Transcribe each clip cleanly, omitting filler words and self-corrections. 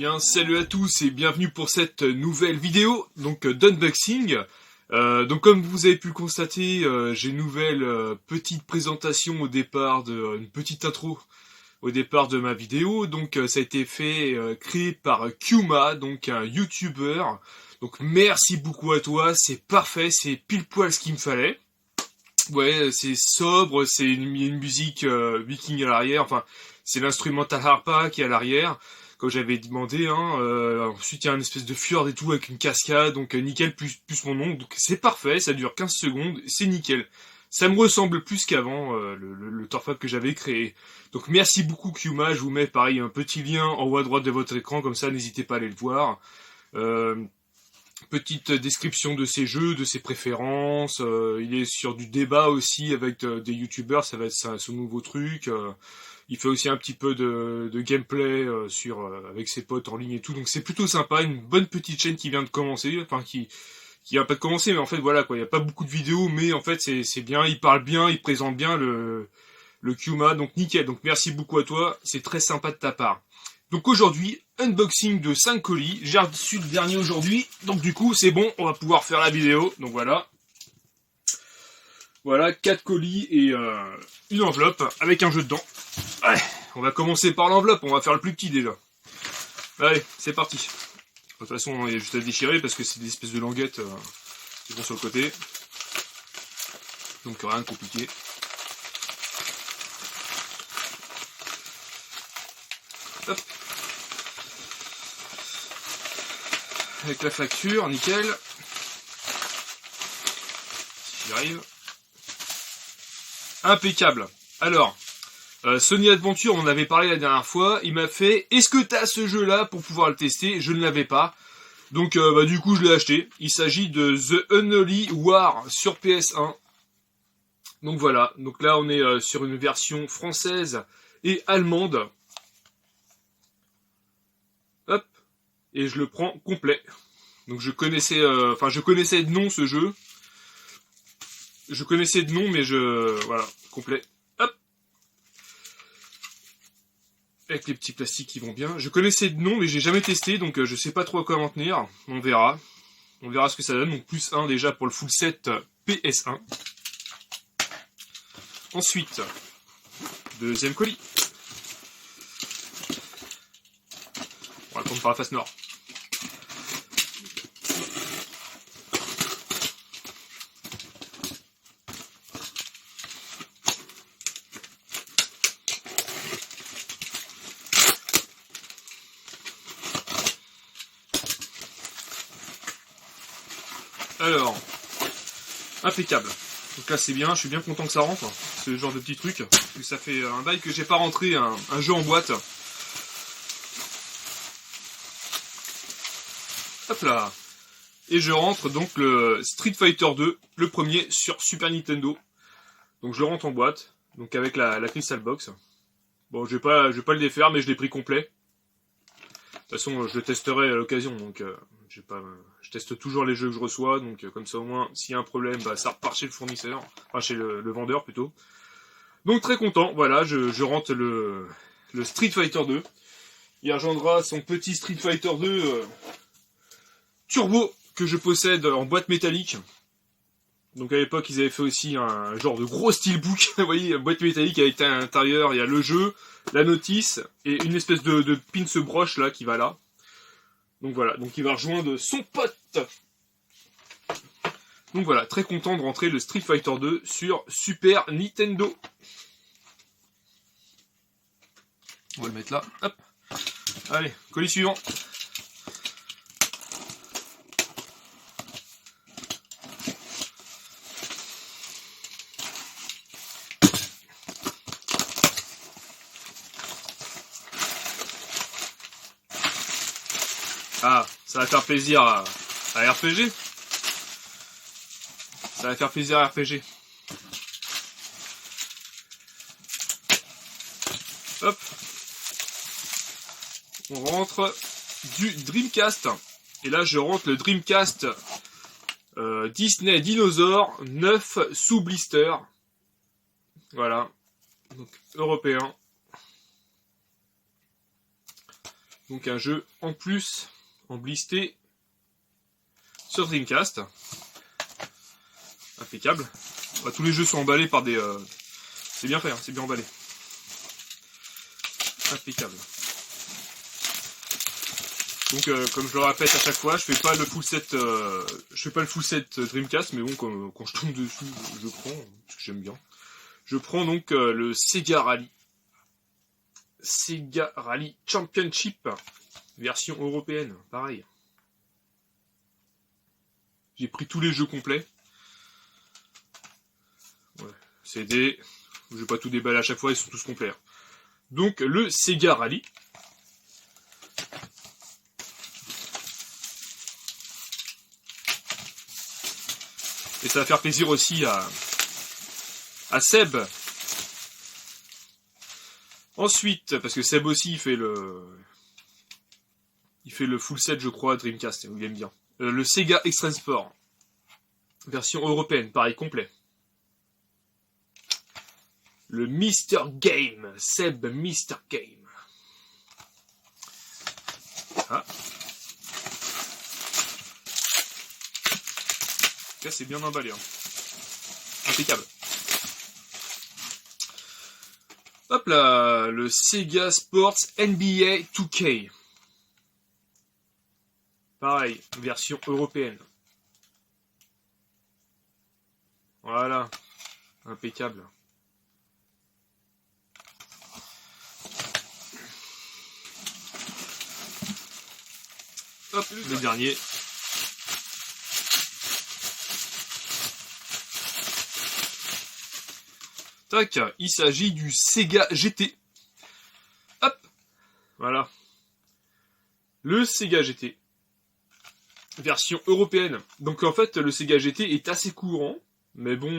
bien, salut à tous et bienvenue pour cette nouvelle vidéo donc d'unboxing. Donc comme vous avez pu le constater, j'ai une nouvelle petite présentation au départ une petite intro au départ de ma vidéo. Donc ça a été créé par Kuma, donc un YouTuber. Donc merci beaucoup à toi, c'est parfait, c'est pile poil ce qu'il me fallait. Ouais, c'est sobre, c'est une musique viking à l'arrière, enfin c'est l'instrumental harpa qui est à l'arrière, comme j'avais demandé, hein. Ensuite il y a une espèce de fjord et tout avec une cascade, donc nickel plus mon nom, donc c'est parfait, ça dure 15 secondes, c'est nickel. Ça me ressemble plus qu'avant, le Torfab que j'avais créé. Donc merci beaucoup Kuma, je vous mets pareil un petit lien en haut à droite de votre écran, comme ça n'hésitez pas à aller le voir. Petite description de ses jeux, de ses préférences. Il est sur du débat aussi avec des youtubeurs, ça va être son nouveau truc. Il fait aussi un petit peu de gameplay avec ses potes en ligne et tout. Donc c'est plutôt sympa, une bonne petite chaîne qui vient de commencer, enfin qui vient pas de commencer, mais en fait voilà quoi. Il y a pas beaucoup de vidéos, mais en fait c'est bien. Il parle bien, il présente bien le Kuma, donc nickel. Donc merci beaucoup à toi, c'est très sympa de ta part. Donc aujourd'hui, unboxing de 5 colis. J'ai reçu le dernier aujourd'hui. Donc du coup, c'est bon, on va pouvoir faire la vidéo. Donc voilà. Voilà, 4 colis et une enveloppe avec un jeu dedans. Allez, on va commencer par l'enveloppe. On va faire le plus petit déjà. Allez, c'est parti. De toute façon, il y a juste à déchirer parce que c'est des espèces de languettes qui vont sur le côté. Donc rien de compliqué. Hop. Avec la facture, nickel. Si j'y arrive. Impeccable. Alors, Sony Adventure, on en avait parlé la dernière fois. Il m'a fait, est-ce que t'as ce jeu-là pour pouvoir le tester? Je ne l'avais pas. Donc, du coup, je l'ai acheté. Il s'agit de The Unholy War sur PS1. Donc voilà. Donc là, on est sur une version française et allemande. Hop. Et je le prends complet. Donc je connaissais de nom ce jeu. Je connaissais de nom, mais voilà, complet. Hop. Avec les petits plastiques qui vont bien. Je connaissais de nom, mais j'ai jamais testé, donc je sais pas trop à quoi m'en tenir. On verra. On verra ce que ça donne. Donc plus 1 déjà pour le full set PS1. Ensuite, deuxième colis. On va prendre par la face nord. Alors, impeccable. Donc là c'est bien, je suis bien content que ça rentre, ce genre de petit truc. Parce que ça fait un bail que j'ai pas rentré un jeu en boîte. Hop là. Et je rentre donc le Street Fighter 2, le premier sur Super Nintendo. Donc je le rentre en boîte, donc avec la Crystal Box. Bon, je vais pas le défaire, mais je l'ai pris complet. De toute façon, je le testerai à l'occasion, donc je teste toujours les jeux que je reçois, donc comme ça au moins, s'il y a un problème, bah, ça repart chez le fournisseur, enfin chez le vendeur plutôt. Donc très content, voilà, je rentre le Street Fighter 2. Il rejoindra son petit Street Fighter 2 Turbo que je possède en boîte métallique. Donc à l'époque, ils avaient fait aussi un genre de gros steelbook, vous voyez, boîte métallique avec à l'intérieur, il y a le jeu, la notice et une espèce de pince broche là qui va là. Donc voilà, donc il va rejoindre son pote. Donc voilà, très content de rentrer le Street Fighter 2 sur Super Nintendo. On va le mettre là, hop. Allez, colis suivant. Ah, ça va faire plaisir à RPG. Ça va faire plaisir à RPG. Hop. On rentre du Dreamcast. Et là, je rentre le Dreamcast Disney Dinosaur 9 sous blister. Voilà. Donc, européen. Donc un jeu en plus, en blisté, sur Dreamcast. Impeccable. Bah, tous les jeux sont emballés par des... C'est bien fait, hein, c'est bien emballé. Impeccable. Donc comme je le répète à chaque fois, je fais pas le full set Dreamcast, mais bon quand je tombe dessus, je prends parce que j'aime bien. Je prends donc le Sega Rally Championship version européenne, pareil. J'ai pris tous les jeux complets. Ouais, CD, je vais pas tout déballer à chaque fois, ils sont tous complets. Donc le Sega Rally. Et ça va faire plaisir aussi à Seb. Ensuite, parce que Seb aussi il fait le full set, je crois, Dreamcast, il aime bien. Le Sega Extreme Sport, version européenne, pareil, complet. Le Mr. Game, Seb Mr. Game. Ah. Là, c'est bien emballé. Hein. Impeccable. Hop là, le Sega Sports NBA 2K. Pareil, version européenne. Voilà. Impeccable. Hop, le dernier. Tac, il s'agit du Sega GT. Hop, voilà. Le Sega GT. Version européenne. Donc en fait, le Sega GT est assez courant. Mais bon,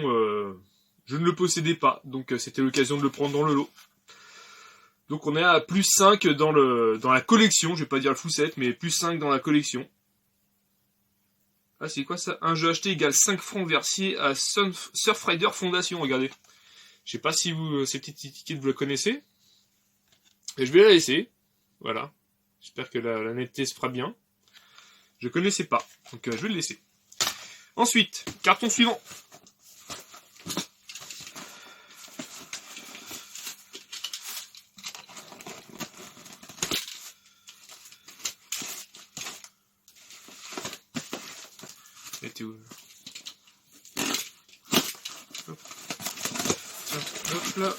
je ne le possédais pas. Donc c'était l'occasion de le prendre dans le lot. Donc on est à plus 5 dans la collection. Je vais pas dire le full set, mais plus 5 dans la collection. Ah, c'est quoi ça? Un jeu acheté égale 5 francs versés à Surfrider Foundation, regardez. Je sais pas si vous, ces petites étiquettes, vous le connaissez. Et je vais la laisser. Voilà. J'espère que la netteté se fera bien. Je connaissais pas. Donc je vais le laisser. Ensuite, carton suivant. Était où? Hop. Tiens, hop là.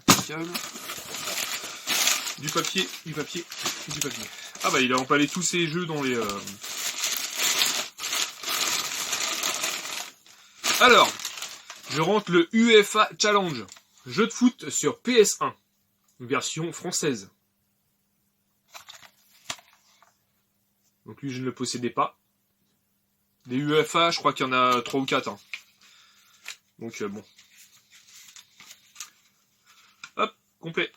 Impeccable. Du papier. Ah bah il a emballé tous ses jeux dans les... Alors, je rentre le UEFA Challenge. Jeu de foot sur PS1. Version française. Donc lui je ne le possédais pas. Les UEFA, je crois qu'il y en a 3 ou 4. Hein. Donc bon. Hop, complet.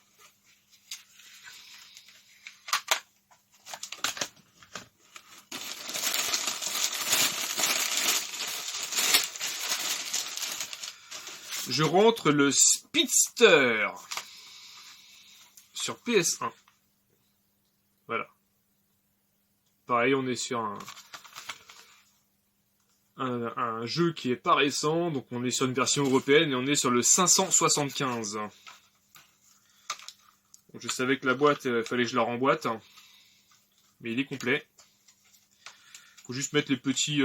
Je rentre le Speedster sur PS1. Voilà. Pareil, on est sur un jeu qui est pas récent, donc on est sur une version européenne et on est sur le 575. Donc je savais que la boîte, fallait que je la remboîte, mais il est complet. Faut juste mettre les petits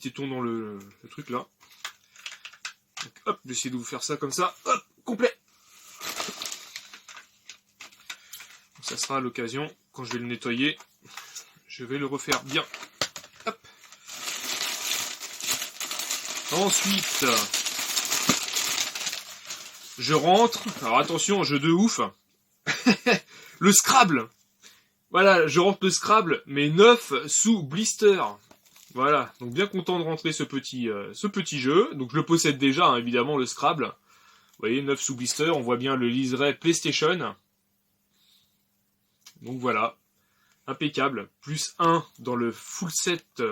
tétons dans le truc là. Donc, hop, je vais essayer de vous faire ça comme ça. Hop, complet. Donc, ça sera à l'occasion, quand je vais le nettoyer, je vais le refaire bien. Hop. Ensuite, je rentre. Alors attention, jeu de ouf. Le Scrabble. Voilà, je rentre le Scrabble, mais 9 sous blister. Voilà, donc bien content de rentrer ce petit jeu. Donc je le possède déjà, hein, évidemment, le Scrabble. Vous voyez, 9 sous blister, on voit bien le liseré PlayStation. Donc voilà, impeccable. Plus 1 dans le full set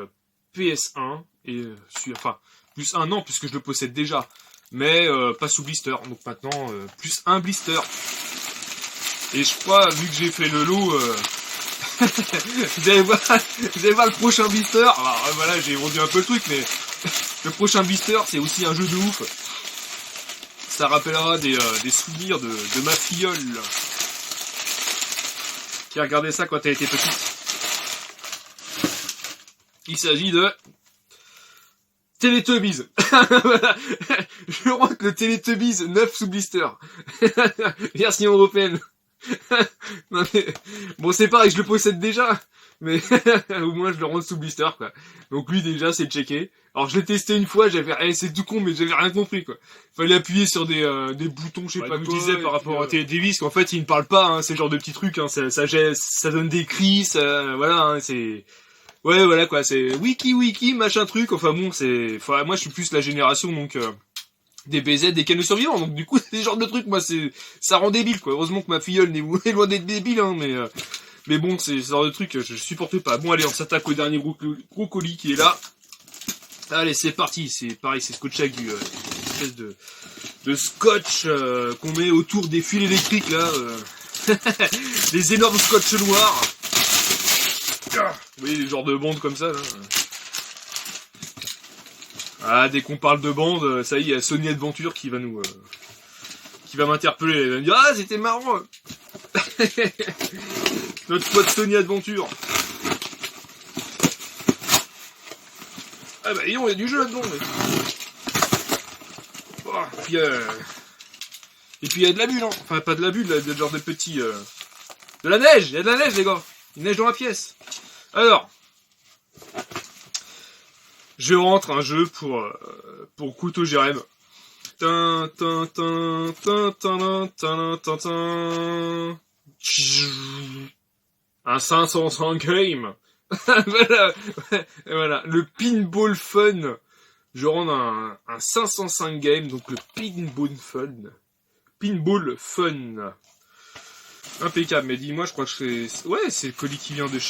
PS1. Et enfin, plus 1 non, puisque je le possède déjà. Mais pas sous blister. Donc maintenant, plus 1 blister. Et je crois, vu que j'ai fait le lot, vous allez voir le prochain blister. Alors voilà, j'ai vendu un peu le truc, mais le prochain blister, c'est aussi un jeu de ouf. Ça rappellera des souvenirs de ma filleule qui a regardé ça quand elle était petite. Il s'agit de Teletubbies. Voilà. Je rentre le Teletubbies 9 sous blister. Version européenne. Non mais, bon, c'est pareil, je le possède déjà. Mais au moins je le rentre sous blister, quoi. Donc lui déjà c'est checké. Alors je l'ai testé une fois, c'est tout con, mais j'avais rien compris, quoi. Fallait appuyer sur des boutons, je sais pas quoi. Je vous disais par rapport à Teletubbies qu'en fait il ne parle pas, hein, c'est le genre de petits trucs, hein, ça donne des cris, voilà, hein, c'est... Ouais, voilà, quoi, c'est wiki, machin truc, enfin bon, enfin, moi je suis plus la génération, donc, des BZ, des canaux survivants, donc du coup, c'est ce genre de trucs, moi, ça rend débile, quoi. Heureusement que ma filleule est loin d'être débile, hein, mais bon, c'est ce genre de truc, je supporte pas. Bon, allez, on s'attaque au dernier brocoli qui est là. Allez, c'est parti, c'est pareil, c'est scotché avec espèce de scotch, qu'on met autour des fils électriques, là, des énormes scotch noirs. Vous voyez, les genres de bandes comme ça, là. Ah, dès qu'on parle de bande, ça y est, il y a Sony Adventure qui va m'interpeller. Elle va me dire, ah, c'était marrant. Notre pote Sony Adventure. Ah bah, il y a du jeu là-dedans, mais... Oh, et puis il y a de la bulle, hein. Enfin, pas de la bulle, de genre de petits... De la neige. Il y a de la neige, les gars. Il neige dans la pièce. Alors... Je rentre un jeu pour Couteau Jérém. Un 505 game. Voilà, voilà, le Pinball Fun. Je rentre un 505 game, donc le Pinball Fun. Pinball Fun. Impeccable, mais dis-moi, je crois que c'est le colis qui vient de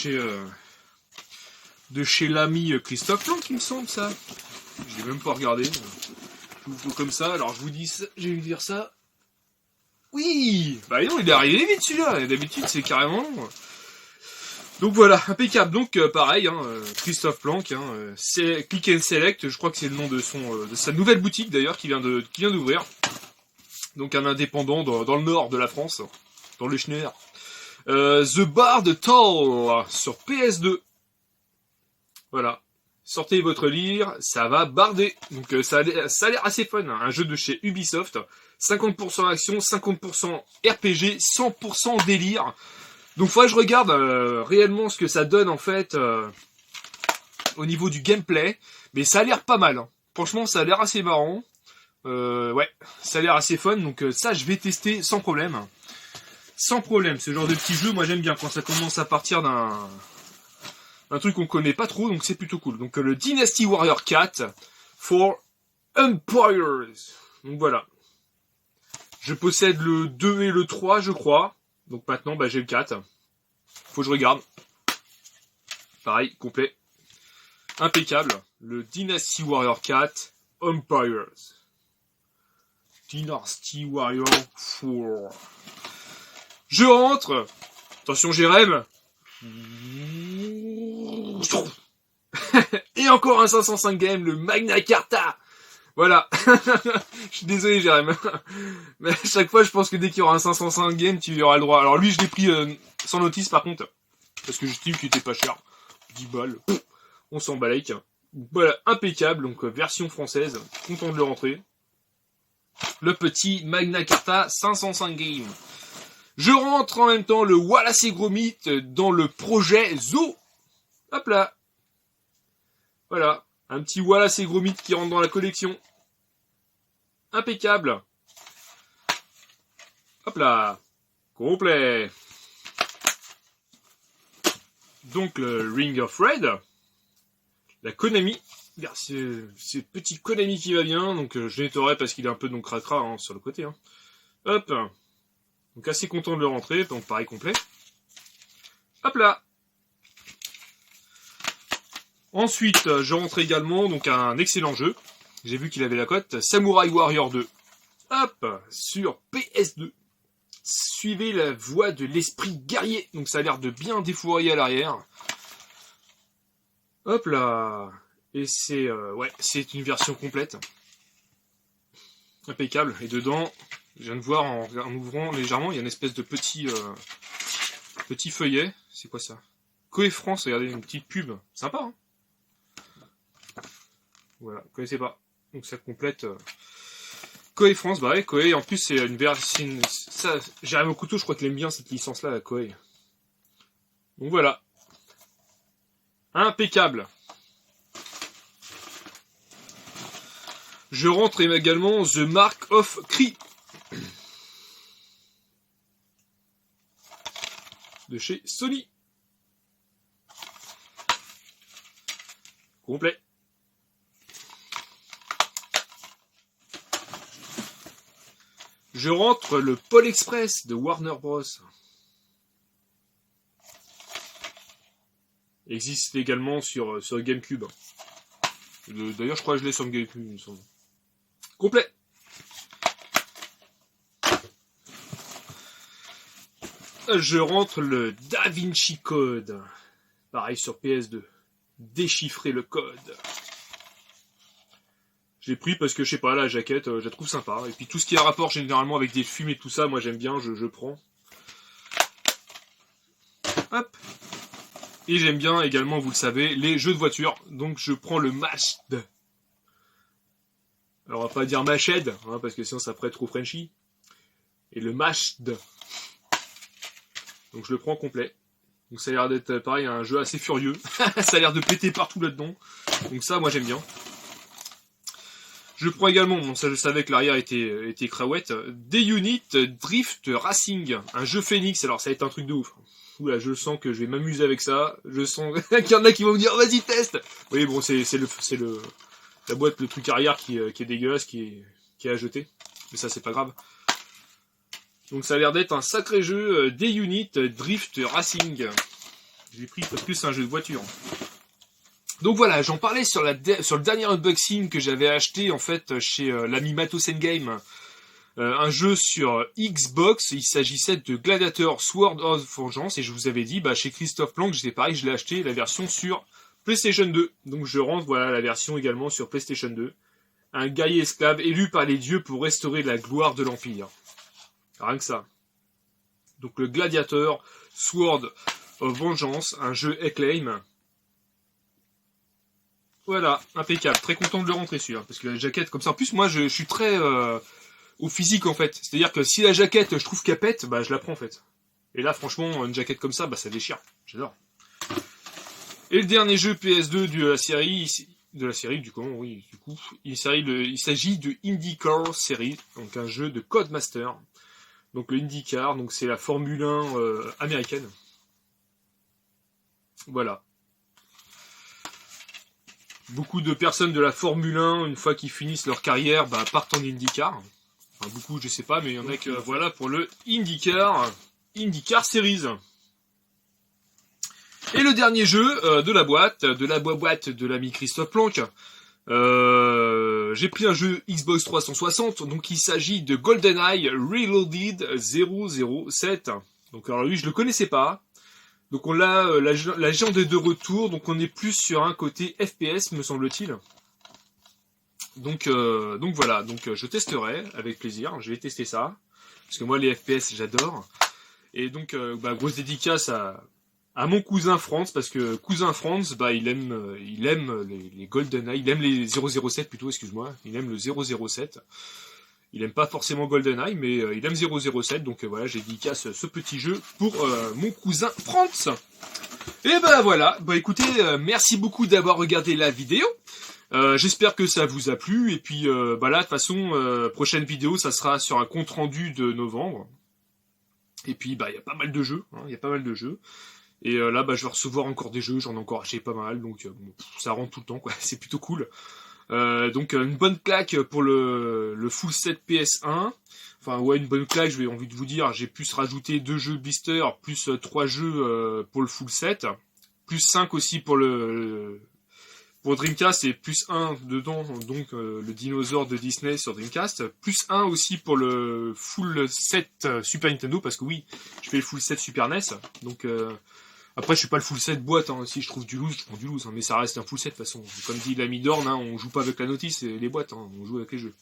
chez l'ami Christophe Blanc, il me semble, ça. Je l'ai même pas regardé. Je vous comme ça, alors je vous dis ça, je vais lui dire ça. Oui. Bah non, il est arrivé vite celui-là, d'habitude c'est carrément long. Donc voilà, impeccable. Donc pareil, hein, Christophe Blanc, hein, c'est Click and Select, je crois que c'est le nom de sa nouvelle boutique d'ailleurs qui vient d'ouvrir. Donc un indépendant dans le nord de la France, dans le Schneer. The Bard Toll sur PS2. Voilà. Sortez votre livre, ça va barder. Donc ça a l'air assez fun, hein. Un jeu de chez Ubisoft. 50% action, 50% RPG, 100% délire. Donc faudrait que je regarde réellement ce que ça donne en fait au niveau du gameplay. Mais ça a l'air pas mal, hein. Franchement, ça a l'air assez marrant. Ouais, ça a l'air assez fun. Donc ça, je vais tester sans problème. Sans problème, ce genre de petit jeu, moi j'aime bien quand ça commence à partir un truc qu'on connaît pas trop, donc c'est plutôt cool. Donc le Dynasty Warrior 4 for Empires. Donc voilà. Je possède le 2 et le 3, je crois. Donc maintenant, bah, j'ai le 4. Faut que je regarde. Pareil, complet. Impeccable. Le Dynasty Warrior 4 Empires. Dynasty Warrior 4. Je rentre. Attention, Jérém. Et encore un 505 game, le Magna Carta. Voilà. Je suis désolé, Jérém. Mais à chaque fois, je pense que dès qu'il y aura un 505 game, tu y auras le droit. Alors lui, je l'ai pris sans notice, par contre. Parce que j'estime qu'il était pas cher. 10 balles. On s'en balèque. Voilà, impeccable. Donc, version française. Content de le rentrer. Le petit Magna Carta 505 game. Je rentre en même temps le Wallace et Gromit dans le projet Zoo. Hop là. Voilà. Un petit Wallace et Gromit qui rentre dans la collection. Impeccable. Hop là. Complet. Donc le Ring of Red. La Konami. C'est petit Konami qui va bien. Donc je nettoierai parce qu'il est un peu donc cracra hein, sur le côté. Hein. Hop. Donc assez content de le rentrer, donc pareil complet. Hop là. Ensuite, je rentre également donc un excellent jeu. J'ai vu qu'il avait la cote. Samurai Warrior 2. Hop, sur PS2. suivez la voie de l'esprit guerrier. Donc ça a l'air de bien défourailler à l'arrière. Hop là. Et c'est c'est une version complète. Impeccable. Et dedans, je viens de voir en ouvrant légèrement, il y a une espèce de petit feuillet. C'est quoi ça? Koei France, regardez, une petite pub. Sympa, hein? Voilà, vous connaissez pas. Donc ça complète Koei France, bah ouais, Koei, en plus c'est une version... Ça, Jérémy au couteau, je crois qu'il aime bien cette licence-là, la Koei. Donc voilà. Impeccable. Je rentre également The Mark of Cree. De chez Sony. Complet. Je rentre le Pôle Express de Warner Bros. Existe également sur GameCube. D'ailleurs, je crois que je l'ai sur GameCube, il me semble. Complet. Je rentre le Da Vinci Code. Pareil sur PS2. Déchiffrer le code. Je l'ai pris parce que, je sais pas, la jaquette, je la trouve sympa. Et puis tout ce qui a rapport généralement avec des films et tout ça, moi j'aime bien, je prends. Hop. Et j'aime bien également, vous le savez, les jeux de voiture. Donc je prends le Mashed. Alors on va pas dire Mashed, hein, parce que sinon ça ferait trop Frenchy. Et le Mashed. Donc je le prends complet. Donc ça a l'air d'être pareil, un jeu assez furieux. Ça a l'air de péter partout là-dedans. Donc ça, moi j'aime bien. Je prends également, bon ça je savais que l'arrière était craouette, D-Unit Drift Racing, un jeu Phoenix. Alors ça va être un truc de ouf. Oula, je sens que je vais m'amuser avec ça. Je sens qu'il y en a qui vont me dire vas-y teste. Oui bon c'est la boîte, le truc arrière qui est dégueulasse, qui est à jeter. Mais ça c'est pas grave. Donc ça a l'air d'être un sacré jeu D-Unit Drift Racing. J'ai pris parce que c'est un jeu de voiture. Donc voilà, j'en parlais sur le dernier unboxing que j'avais acheté en fait chez l'ami Matos Game. Un jeu sur Xbox, il s'agissait de Gladiator Sword of Vengeance, et je vous avais dit, chez Christophe Planck, j'étais pareil, je l'ai acheté, la version sur PlayStation 2. Donc je rentre, voilà, la version également sur PlayStation 2. Un guerrier esclave élu par les dieux pour restaurer la gloire de l'Empire. Rien que ça. Donc le Gladiator Sword of Vengeance, un jeu Acclaim. Voilà, impeccable. Très content de le rentrer celui-là, parce que la jaquette comme ça. En plus, moi, je suis très au physique en fait. C'est-à-dire que si la jaquette, je trouve qu'elle pète, je la prends en fait. Et là, franchement, une jaquette comme ça, ça déchire. J'adore. Et le dernier jeu PS2 de la série, il s'agit de IndyCar Series, donc un jeu de Codemaster. Donc le IndyCar, donc c'est la Formule 1 américaine. Voilà. Beaucoup de personnes de la Formule 1, une fois qu'ils finissent leur carrière, partent en IndyCar. Enfin, beaucoup, je sais pas, mais il y en a que, voilà, pour le IndyCar Series. Et le dernier jeu de la boîte de l'ami Christophe Planck. J'ai pris un jeu Xbox 360, donc il s'agit de GoldenEye Reloaded 007. Donc alors lui, je le connaissais pas. Donc on l'a, la légende est de retour, donc on est plus sur un côté FPS, me semble-t-il. Donc voilà, donc je testerai avec plaisir, je vais tester ça, parce que moi les FPS j'adore. Et donc grosse dédicace à mon cousin Franz, parce que cousin Franz, il aime les GoldenEye, il aime les 007 plutôt, excuse-moi, il aime le 007. Il aime pas forcément GoldenEye, mais il aime 007, donc voilà, j'ai dédicace ce petit jeu pour mon cousin Franz. Et voilà, écoutez, merci beaucoup d'avoir regardé la vidéo. J'espère que ça vous a plu, et puis là, de toute façon, prochaine vidéo, ça sera sur un compte rendu de novembre. Et puis, il y a pas mal de jeux, Et là, je vais recevoir encore des jeux, j'en ai encore acheté pas mal, donc ça rentre tout le temps, quoi, c'est plutôt cool. Donc une bonne claque pour le full set PS1. Enfin ouais, une bonne claque, j'ai envie de vous dire, j'ai pu se rajouter 2 jeux blister, plus 3 jeux pour le full set, plus 5 aussi pour le Pour Dreamcast, c'est plus 1 dedans, donc le dinosaure de Disney sur Dreamcast. Plus 1 aussi pour le full set Super Nintendo, parce que oui, je fais le full set Super NES. Donc après, je suis pas le full set boîte. Hein. Si je trouve du loose, je prends du loose. Hein, mais ça reste un full set de toute façon. Comme dit l'ami Dorn, hein, on joue pas avec la notice et les boîtes, hein, on joue avec les jeux.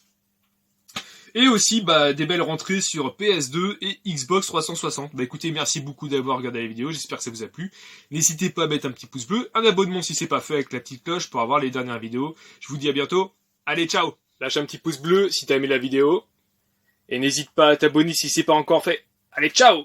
Et aussi, des belles rentrées sur PS2 et Xbox 360. Écoutez, merci beaucoup d'avoir regardé la vidéo, j'espère que ça vous a plu. N'hésitez pas à mettre un petit pouce bleu, un abonnement si c'est pas fait avec la petite cloche pour avoir les dernières vidéos. Je vous dis à bientôt. Allez, ciao! Lâche un petit pouce bleu si t'as aimé la vidéo. Et n'hésite pas à t'abonner si c'est pas encore fait. Allez, ciao!